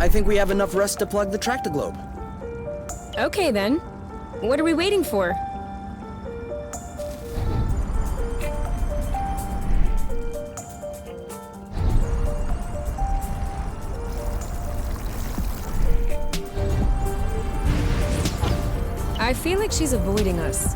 I think we have enough rust to plug the tractoglobe. Okay then. What are we waiting for? I feel like she's avoiding us.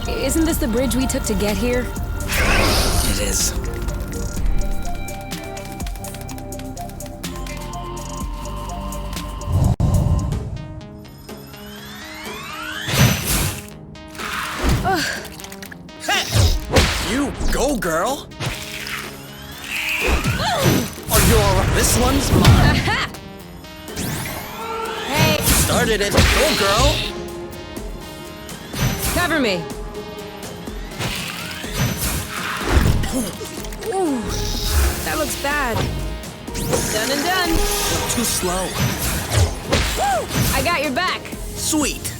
Isn't this the bridge we took to get here? It is. You go, girl! Are you alright? This one's mine. Aha! Hey, Started it. Go, girl! cover me. Ooh, that looks bad. Done and done. Too slow. Woo! I got your back. Sweet.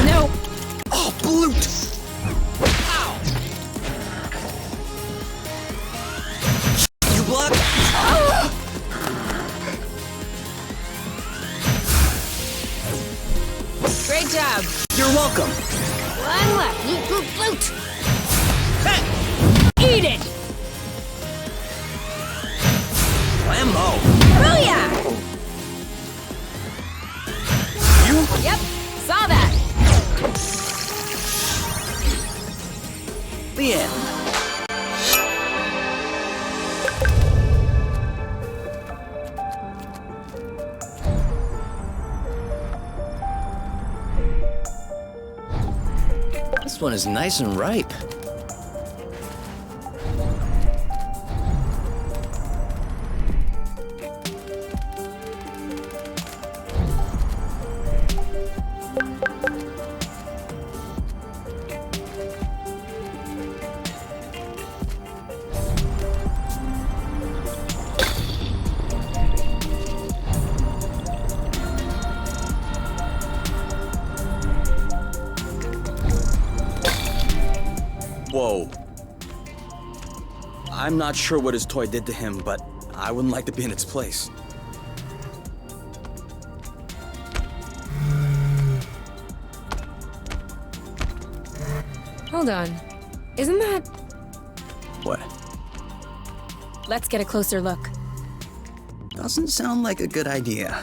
No. Oh, bloot! Ow! You block? Great job. You're welcome. One left. Loot, loot, loot. Hey! Eat it. Lambo! Booyah! You? Yep, saw that. The end. This one is nice and ripe. Whoa. I'm not sure what his toy did to him, but I wouldn't like to be in its place. Hold on. Isn't that... What? Let's get a closer look. Doesn't sound like a good idea.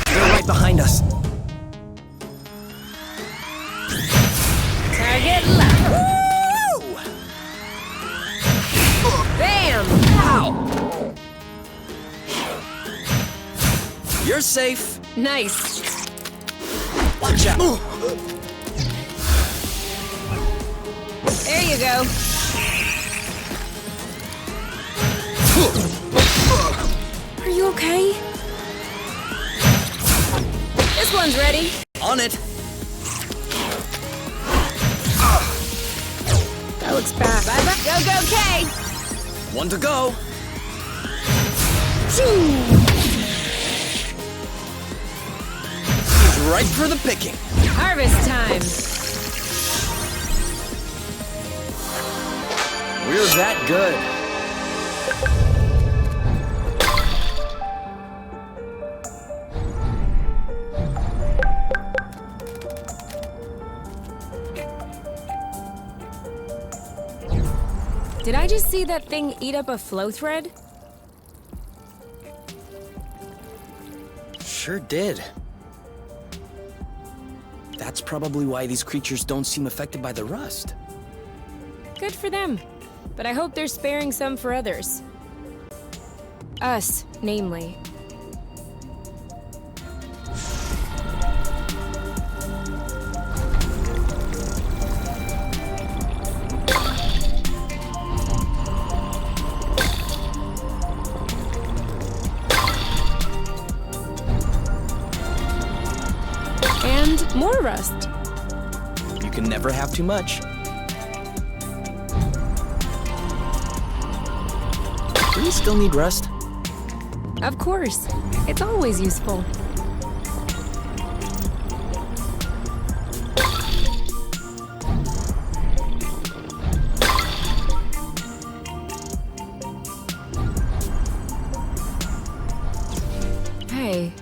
They're right behind us. Target left. Woo! Bam! Ow! You're safe. Nice. Watch out. There you go. Are you okay? This one's ready. On it. That looks bad. Bye-bye. Go, go, Kay! One to go. He's right for the picking. Harvest time. We're that good. Did I just see that thing eat up a flow thread? Sure did. That's probably why these creatures don't seem affected by the rust. Good for them. But I hope they're sparing some for others. Us, namely. And more rust. You can never have too much. Do we still need rest? Of course. It's always useful. Hey.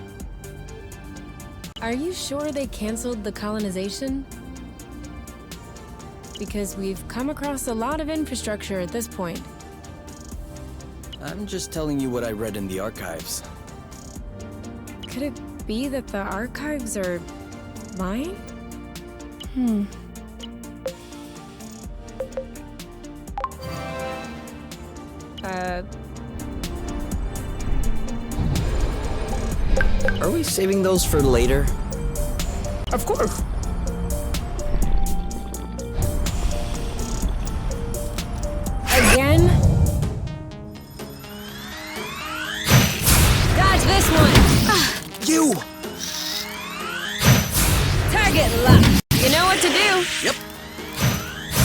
Are you sure they canceled the colonization? Because we've come across a lot of infrastructure at this point. I'm just telling you what I read in the archives. Could it be that the archives are lying? Are we saving those for later? Of course. Again? Dodge this one! You! Target lock. You know what to do. Yep.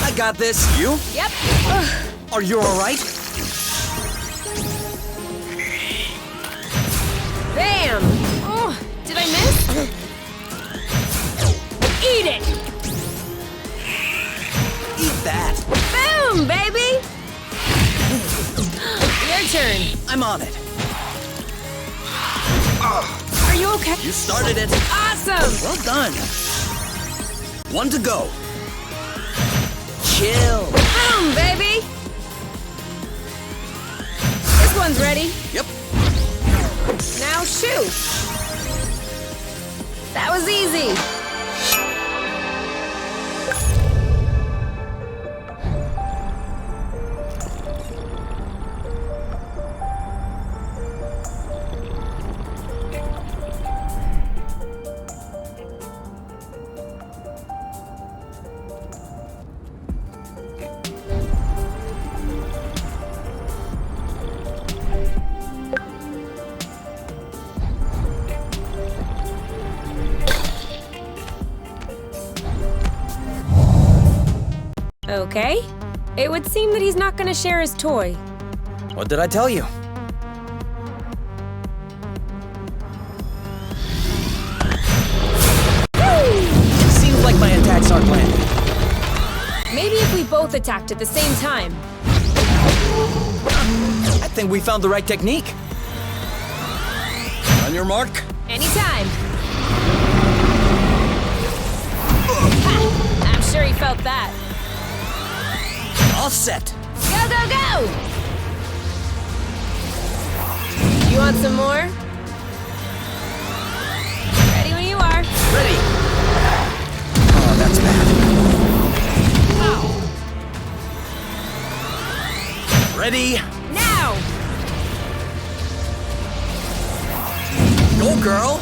I got this. You? Yep. Are you alright? Bam! Oh, did I miss? Eat it! Eat that! Boom, baby! Your turn. I'm on it. Are you okay? You started it. Awesome! Well done. One to go. Chill. Boom, baby! This one's ready. Yep. Now shoot! That was easy! Okay. It would seem that he's not gonna share his toy. What did I tell you? Seems like my attacks aren't landing. Maybe if we both attacked at the same time. I think we found the right technique. On your mark. Anytime. Ha! I'm sure he felt that. All set. Go, go, go! You want some more? Ready when you are. Ready. Oh, that's bad. Ready. Now! Go, girl.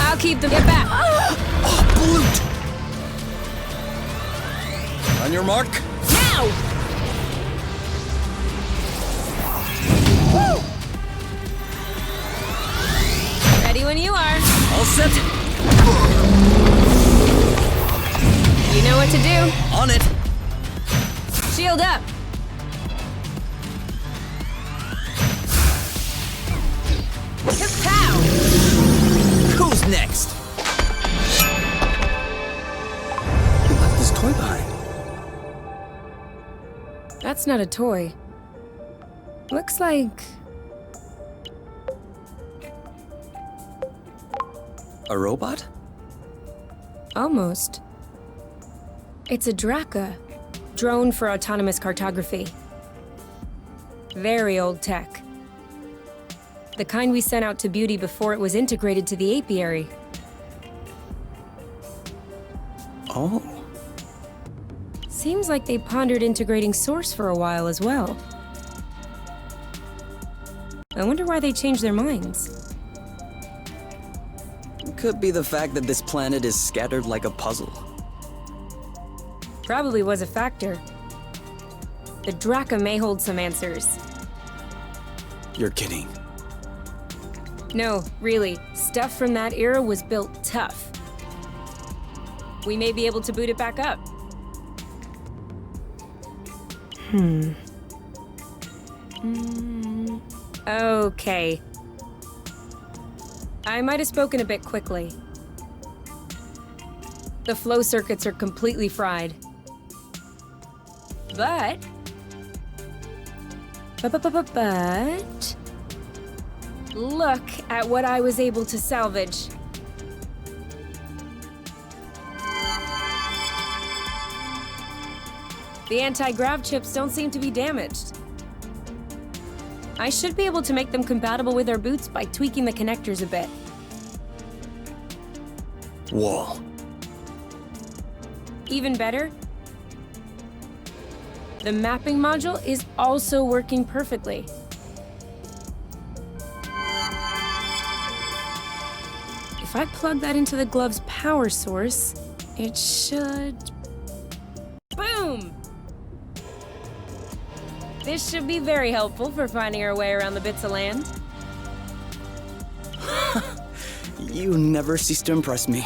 I'll keep them. Get back. Oh, blute. On your mark. Now! Woo! Ready when you are. All set. You know what to do. On it. Shield up. Kapow! Who's next? He left his toy behind. That's not a toy. Looks like... A robot? almost. It's a Draka, drone for autonomous cartography. Very old tech. The kind we sent out to Beauty before it was integrated to the apiary. Oh. Seems like they pondered integrating Source for a while as well. I wonder why they changed their minds. Could be the fact that this planet is scattered like a puzzle. Probably was a factor. The Draka may hold some answers. You're kidding. No, really, stuff from that era was built tough. We may be able to boot it back up. Okay. I might have spoken a bit quickly. The flow circuits are completely fried. But... Look at what I was able to salvage. The anti-grav chips don't seem to be damaged. I should be able to make them compatible with our boots by tweaking the connectors a bit. Whoa. Even better, the mapping module is also working perfectly. If I plug that into the glove's power source, it should... Boom! This should be very helpful for finding our way around the bits of land. You never cease to impress me.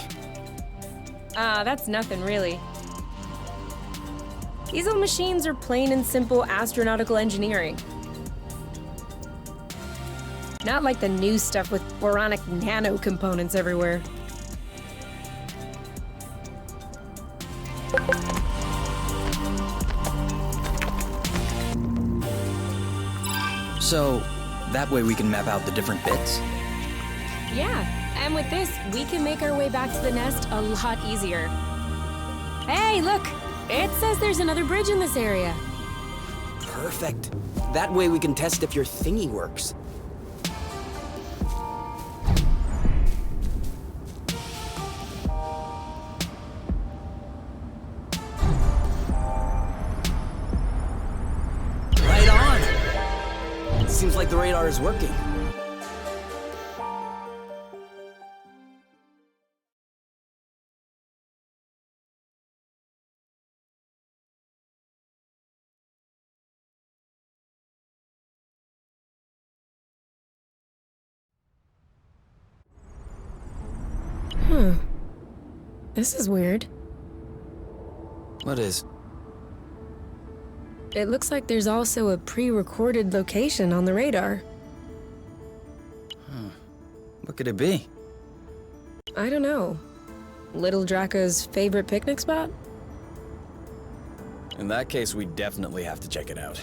That's nothing really. These old machines are plain and simple astronautical engineering. Not like the new stuff with boronic nano components everywhere. So, that way we can map out the different bits? Yeah, and with this, we can make our way back to the nest a lot easier. Hey, look! It says there's another bridge in this area. Perfect. That way we can test if your thingy works. Right on! Seems like the radar is working. This is weird. What is? It looks like there's also a pre-recorded location on the radar. What could it be? I don't know. Little Draco's favorite picnic spot? In that case, we definitely have to check it out.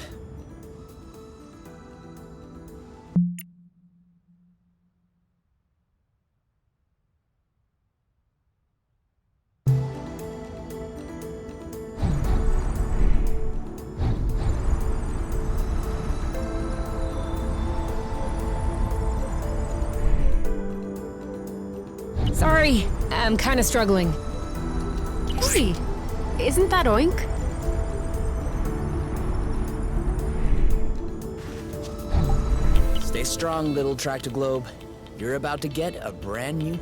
Sorry, I'm kind of struggling. Hey, isn't that Oink? Stay strong, little tractor globe. You're about to get a brand new...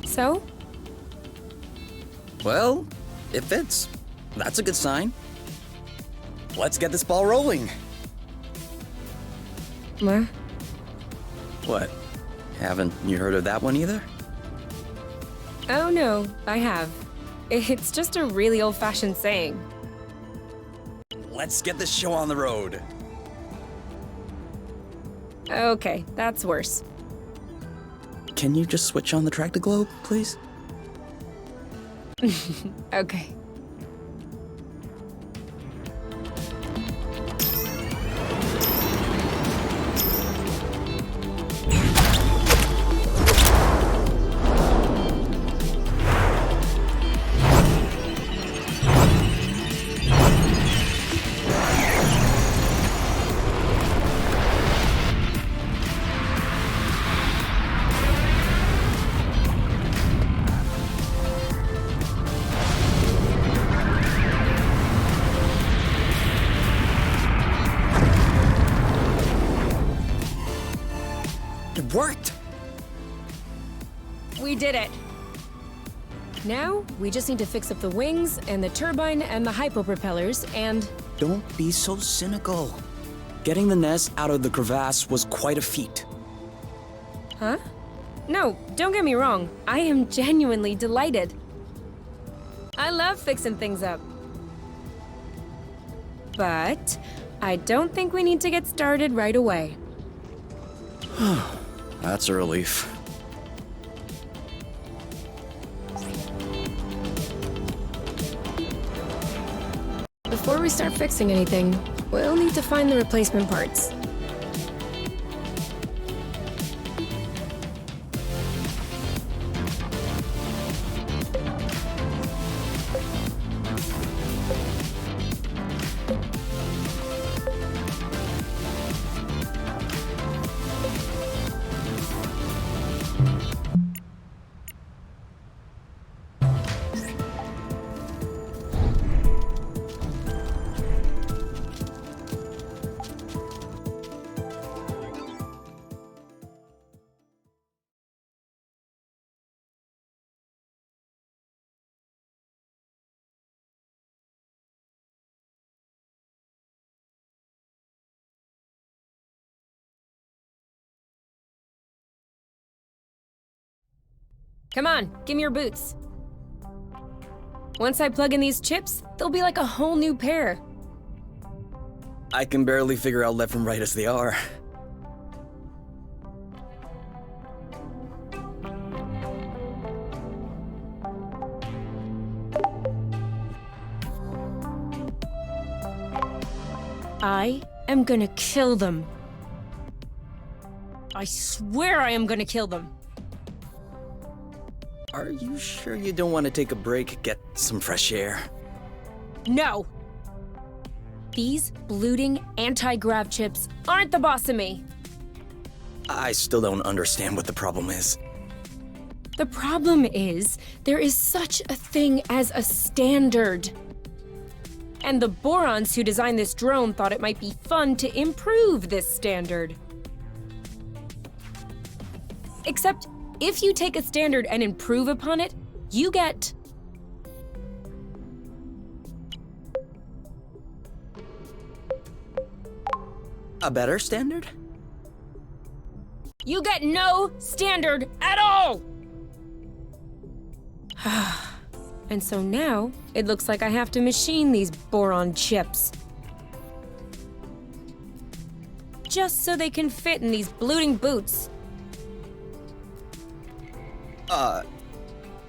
So? Well, it fits. That's a good sign. Let's get this ball rolling. What? What? Haven't you heard of that one either? Oh no, I have. It's just a really old-fashioned saying. Let's get this show on the road. Okay, that's worse. Can you just switch on the tractor globe, please? Okay. It worked! We did it! Now, we just need to fix up the wings, and the turbine, and the hypo-propellers, and... Don't be so cynical. Getting the nest out of the crevasse was quite a feat. Huh? No, don't get me wrong. I am genuinely delighted. I love fixing things up. But I don't think we need to get started right away. That's a relief. Before we start fixing anything, we'll need to find the replacement parts. Come on, give me your boots. Once I plug in these chips, they'll be like a whole new pair. I can barely figure out left from right as they are. I am gonna kill them. I swear I am gonna kill them. Are you sure you don't want to take a break, get some fresh air? No! These bloating anti-grav chips aren't the boss of me. I still don't understand what the problem is. The problem is, there is such a thing as a standard. And the Borons who designed this drone thought it might be fun to improve this standard. Except, if you take a standard and improve upon it, you get... A better standard? You get no standard at all! And so now, it looks like I have to machine these boron chips. Just so they can fit in these bloating boots.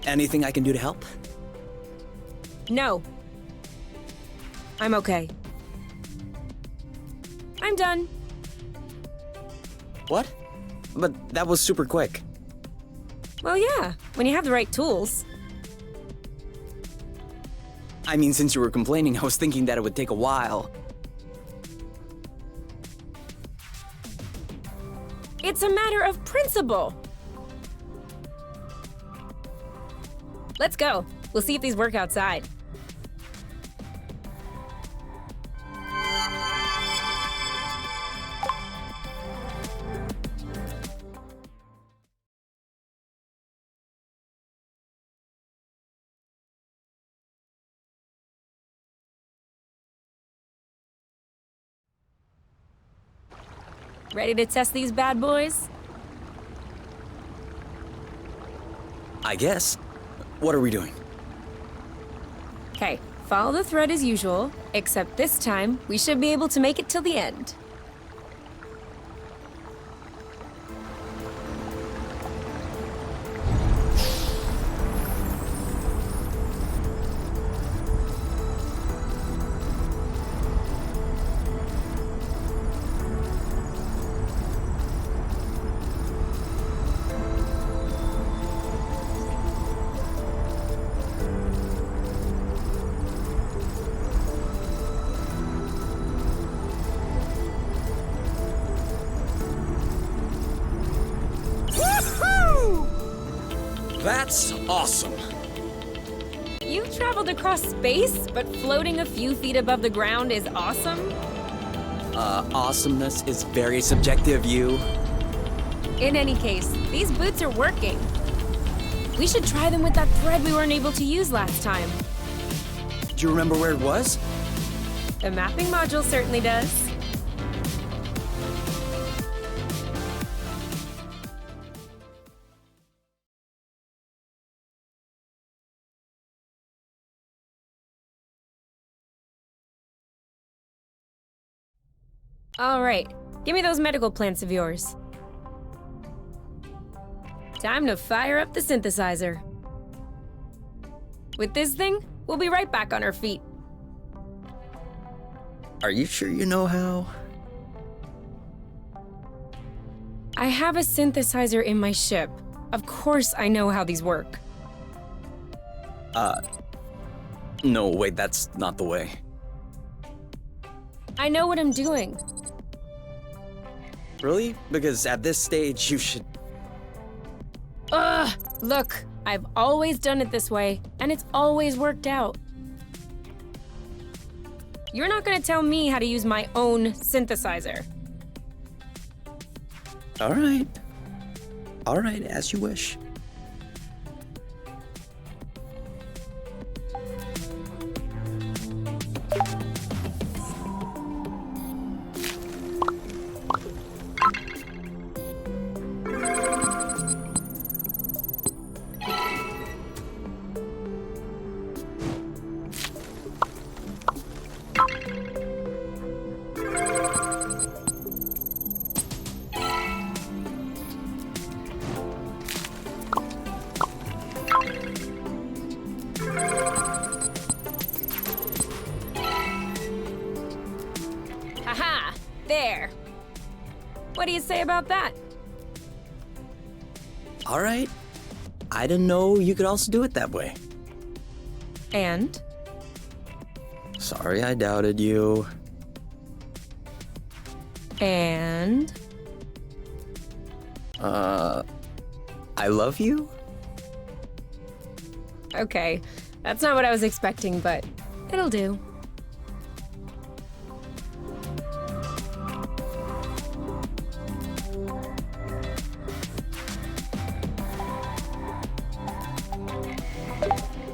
Anything I can do to help? No. I'm okay. I'm done. What? But that was super quick. Well, yeah, when you have the right tools. I mean, since you were complaining, I was thinking that it would take a while. It's a matter of principle. Let's go. We'll see if these work outside. Ready to test these bad boys? I guess. What are we doing? Okay, follow the thread as usual, except this time we should be able to make it till the end. That's awesome. You've traveled across space, but floating a few feet above the ground is awesome? Awesomeness is very subjective, you. In any case, these boots are working. We should try them with that thread we weren't able to use last time. Do you remember where it was? The mapping module certainly does. All right, give me those medical plants of yours. Time to fire up the synthesizer. With this thing, we'll be right back on our feet. Are you sure you know how? I have a synthesizer in my ship. Of course I know how these work. No, wait, that's not the way. I know what I'm doing. Really? Because at this stage, you should... Ugh! Look, I've always done it this way, and it's always worked out. You're not gonna tell me how to use my own synthesizer. All right. All right, as you wish. Haha! There! What do you say about that? All right. I didn't know you could also do it that way. And? Sorry I doubted you. And? I love you? Okay, that's not what I was expecting, but it'll do.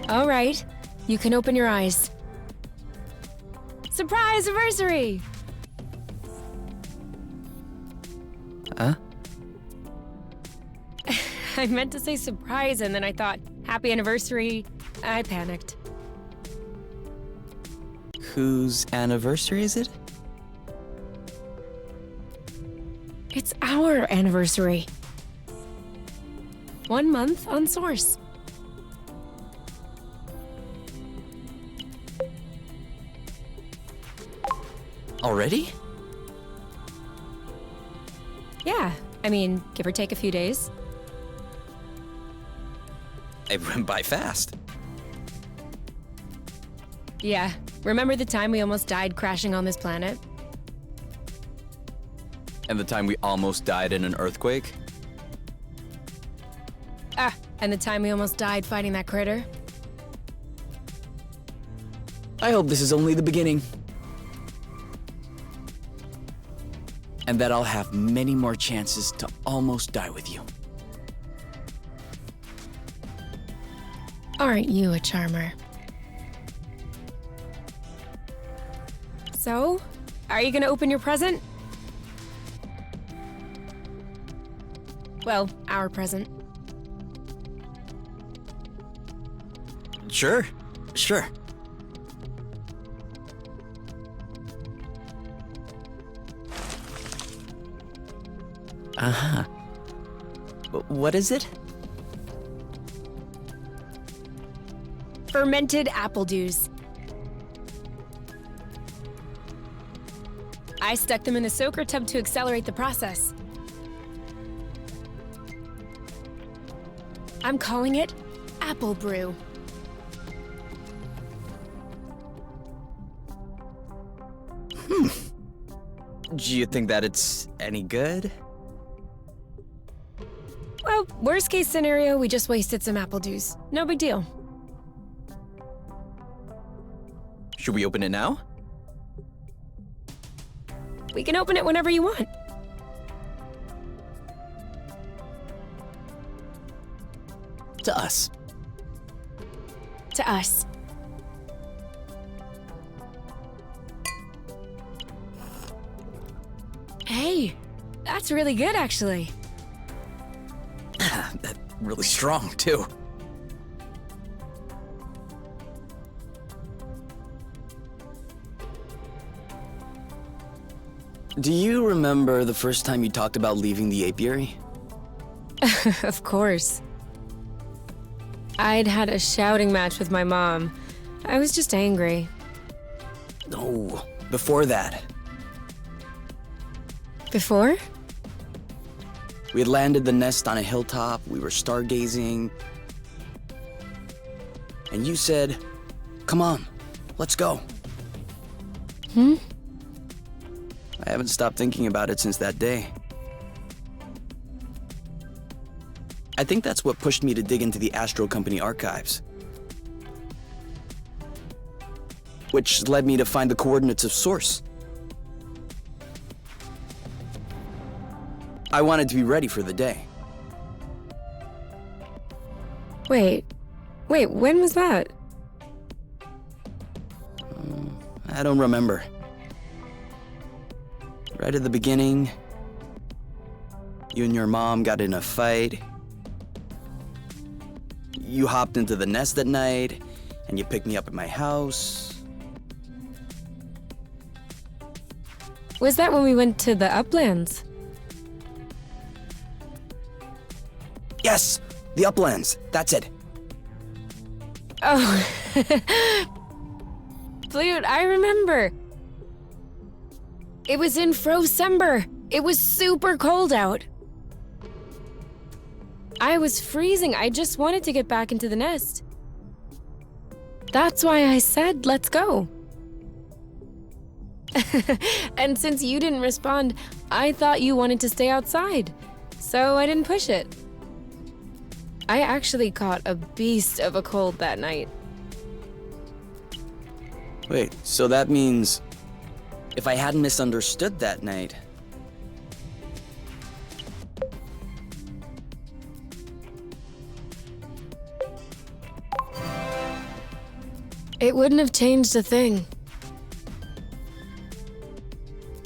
All right, you can open your eyes. Surprise anniversary! Huh? I meant to say surprise, and then I thought, happy anniversary. I panicked. Whose anniversary is it? It's our anniversary. 1 month on Source. Already? Yeah, I mean, give or take a few days. It went by fast. Yeah, remember the time we almost died crashing on this planet? And the time we almost died in an earthquake? Ah, and the time we almost died fighting that critter? I hope this is only the beginning. And that I'll have many more chances to almost die with you. Aren't you a charmer? So, are you gonna open your present? Well, our present. Sure, sure. Uh-huh. What is it? Fermented apple dews. I stuck them in the soaker tub to accelerate the process. I'm calling it apple brew. Do you think that it's any good? Well, worst case scenario, we just wasted some apple dews. No big deal. Should we open it now? We can open it whenever you want. To us. To us. Hey, that's really good, actually. That's really strong, too. Do you remember the first time you talked about leaving the apiary? Of course. I'd had a shouting match with my mom. I was just angry. No, before that. Before? We had landed the nest on a hilltop, we were stargazing. And you said, "Come on, let's go." I haven't stopped thinking about it since that day. I think that's what pushed me to dig into the Astro Company archives. Which led me to find the coordinates of Source. I wanted to be ready for the day. Wait, when was that? I don't remember. Right at the beginning, you and your mom got in a fight. You hopped into the nest at night, and you picked me up at my house. Was that when we went to the uplands? Yes, the uplands, that's it. Oh. Dude, I remember. It was in Frosember. It was super cold out. I was freezing. I just wanted to get back into the nest. That's why I said, let's go. And since you didn't respond, I thought you wanted to stay outside. So I didn't push it. I actually caught a beast of a cold that night. Wait, so that means if I hadn't misunderstood that night... It wouldn't have changed a thing.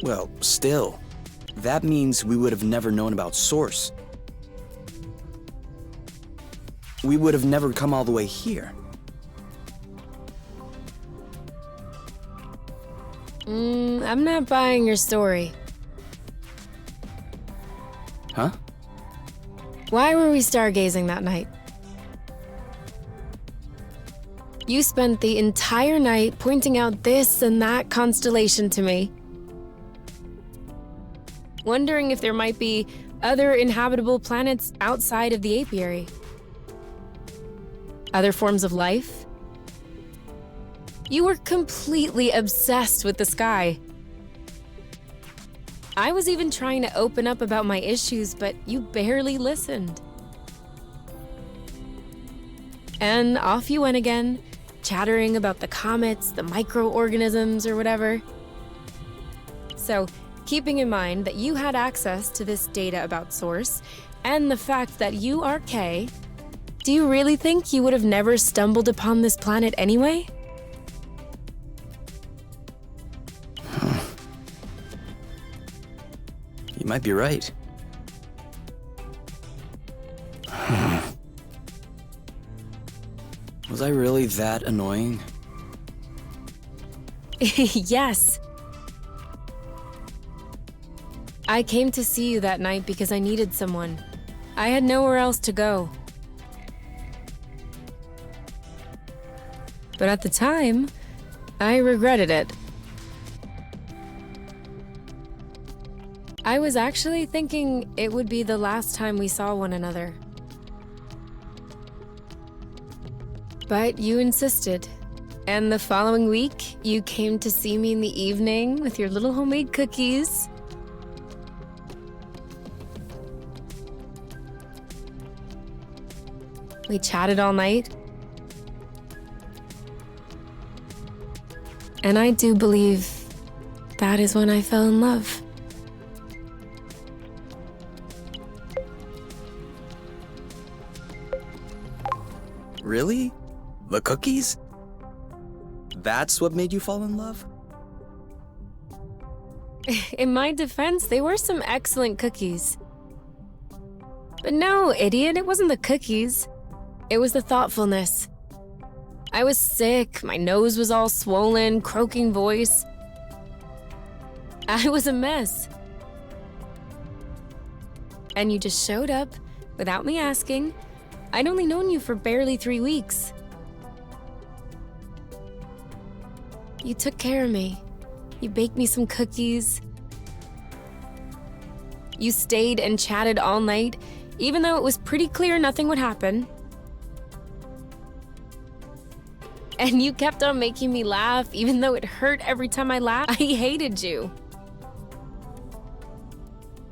Well, still, that means we would have never known about Source. We would have never come all the way here. I'm not buying your story. Huh? Why were we stargazing that night? You spent the entire night pointing out this and that constellation to me, wondering if there might be other inhabitable planets outside of the apiary. Other forms of life? You were completely obsessed with the sky. I was even trying to open up about my issues, but you barely listened. And off you went again, chattering about the comets, the microorganisms, or whatever. So, keeping in mind that you had access to this data about Source, and the fact that you are K, do you really think you would have never stumbled upon this planet anyway? You might be right. Was I really that annoying? Yes. I came to see you that night because I needed someone. I had nowhere else to go. But at the time, I regretted it. I was actually thinking it would be the last time we saw one another. But you insisted. And the following week, you came to see me in the evening with your little homemade cookies. We chatted all night. And I do believe that is when I fell in love. Really? The cookies? That's what made you fall in love? In my defense, they were some excellent cookies. But no, idiot, it wasn't the cookies. It was the thoughtfulness. I was sick, my nose was all swollen, croaking voice. I was a mess. And you just showed up without me asking. I'd only known you for barely 3 weeks. You took care of me. You baked me some cookies. You stayed and chatted all night, even though it was pretty clear nothing would happen. And you kept on making me laugh, even though it hurt every time I laughed. I hated you.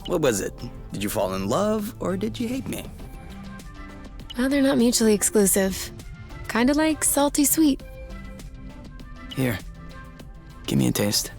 What was it? Did you fall in love or did you hate me? Well, they're not mutually exclusive. Kinda like salty sweet. Here, give me a taste.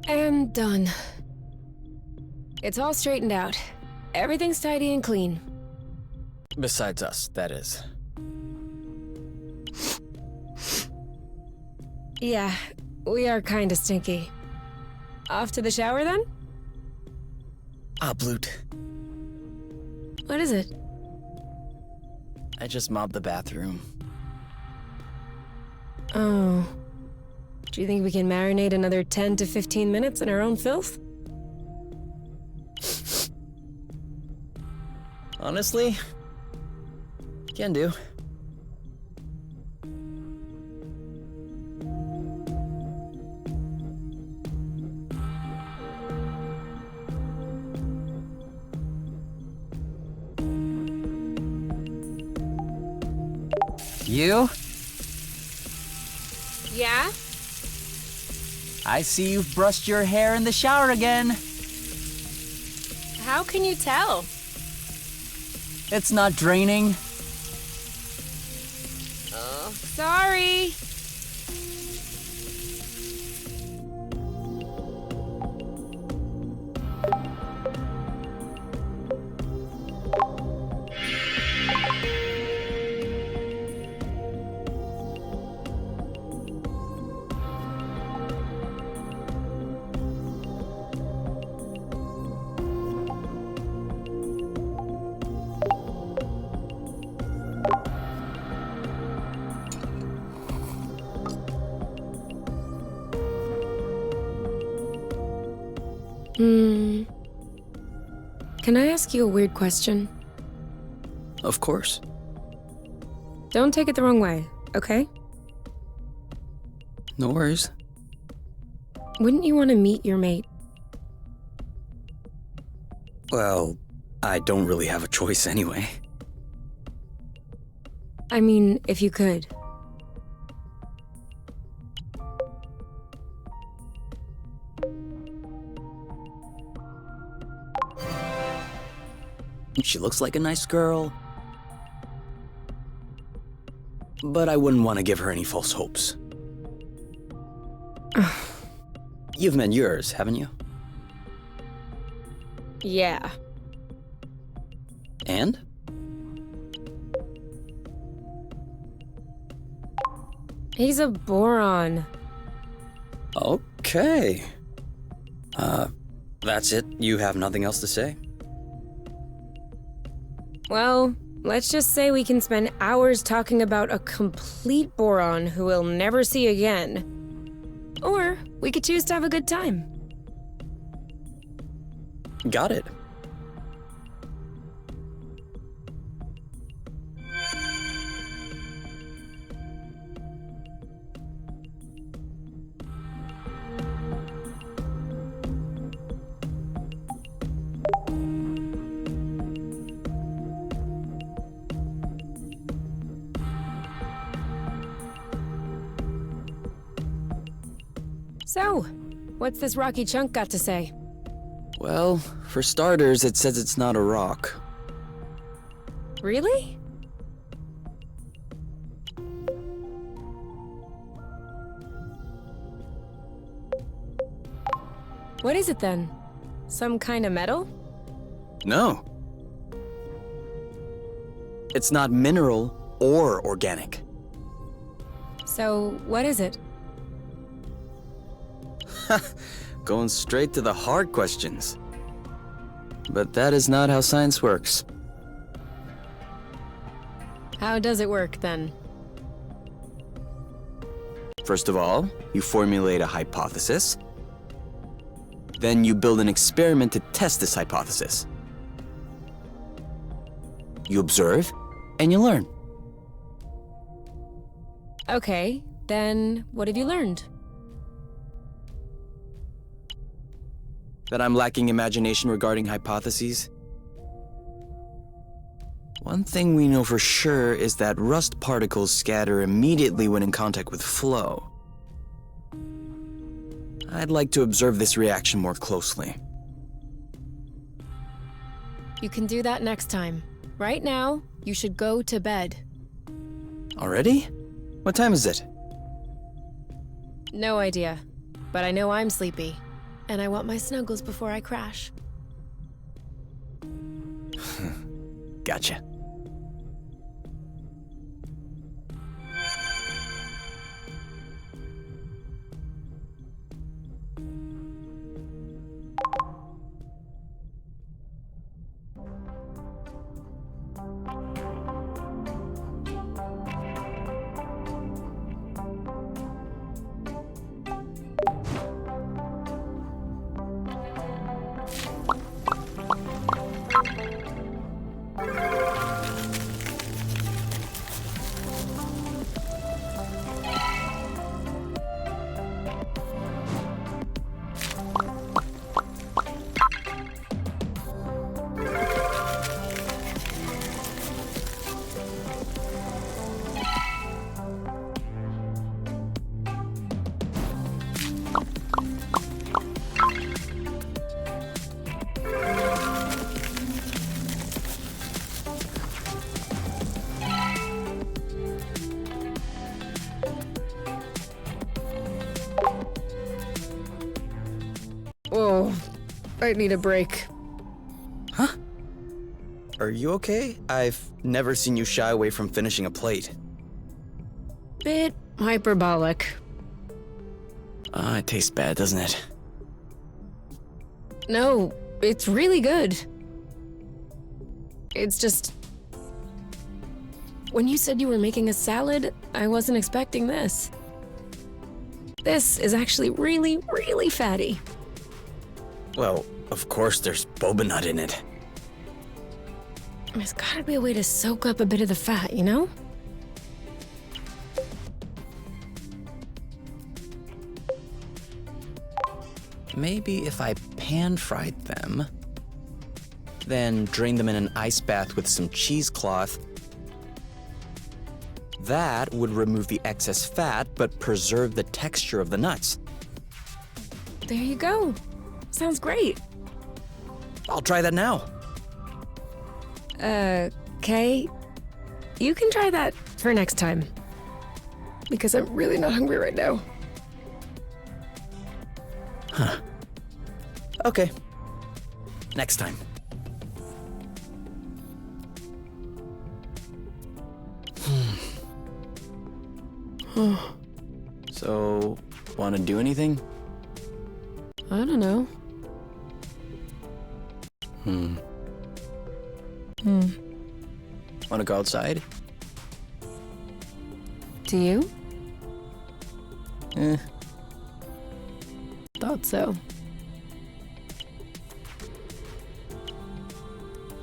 And done. It's all straightened out. Everything's tidy and clean. Besides us, that is. Yeah, we are kinda stinky. Off to the shower then? Blut. What is it? I just mopped the bathroom. Oh. Do you think we can marinate another 10 to 15 minutes in our own filth? Honestly, can do. You? Yeah? I see you've brushed your hair in the shower again. How can you tell? It's not draining. Oh, sorry. Can I ask you a weird question? Of course. Don't take it the wrong way, okay? No worries. Wouldn't you want to meet your mate? Well, I don't really have a choice anyway. I mean, if you could. She looks like a nice girl. But I wouldn't want to give her any false hopes. You've met yours, haven't you? Yeah. And? He's a boron. Okay. That's it? You have nothing else to say? Well, let's just say we can spend hours talking about a complete boron who we'll never see again. Or we could choose to have a good time. Got it. So, What's this rocky chunk got to say? Well, for starters, it says it's not a rock. Really? What is it then? Some kind of metal? No. It's not mineral or organic. So, what is it? Going straight to the hard questions. But that is not how science works. How does it work then? First of all, you formulate a hypothesis. Then you build an experiment to test this hypothesis. You observe, and you learn. Okay, then what have you learned? That I'm lacking imagination regarding hypotheses? One thing we know for sure is that rust particles scatter immediately when in contact with flow. I'd like to observe this reaction more closely. You can do that next time. Right now, you should go to bed. Already? What time is it? No idea, but I know I'm sleepy, and I want my snuggles before I crash. Gotcha. Oh, I need a break. Huh? Are you okay? I've never seen you shy away from finishing a plate. Bit hyperbolic. It tastes bad, doesn't it? No, it's really good. It's just... When you said you were making a salad, I wasn't expecting this. This is actually really, really fatty. Well, of course there's boba nut in it. There's gotta be a way to soak up a bit of the fat, you know? Maybe if I pan-fried them, then drain them in an ice bath with some cheesecloth, that would remove the excess fat but preserve the texture of the nuts. There you go. Sounds great. I'll try that now. Okay. You can try that for next time. Because I'm really not hungry right now. Huh. Okay. Next time. So, want to do anything? I don't know. Want to go outside? Do you? Eh. Thought so.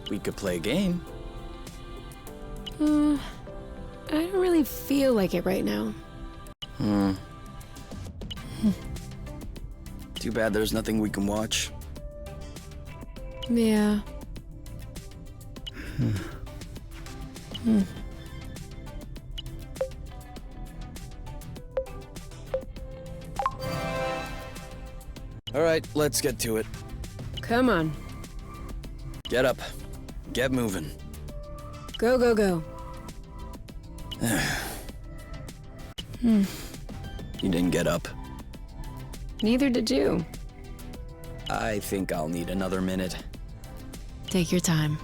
We could play a game. I don't really feel like it right now. Too bad there's nothing we can watch. Yeah. All right, let's get to it. Come on. Get up. Get moving. Go, go, go. You didn't get up. Neither did you. I think I'll need another minute. Take your time.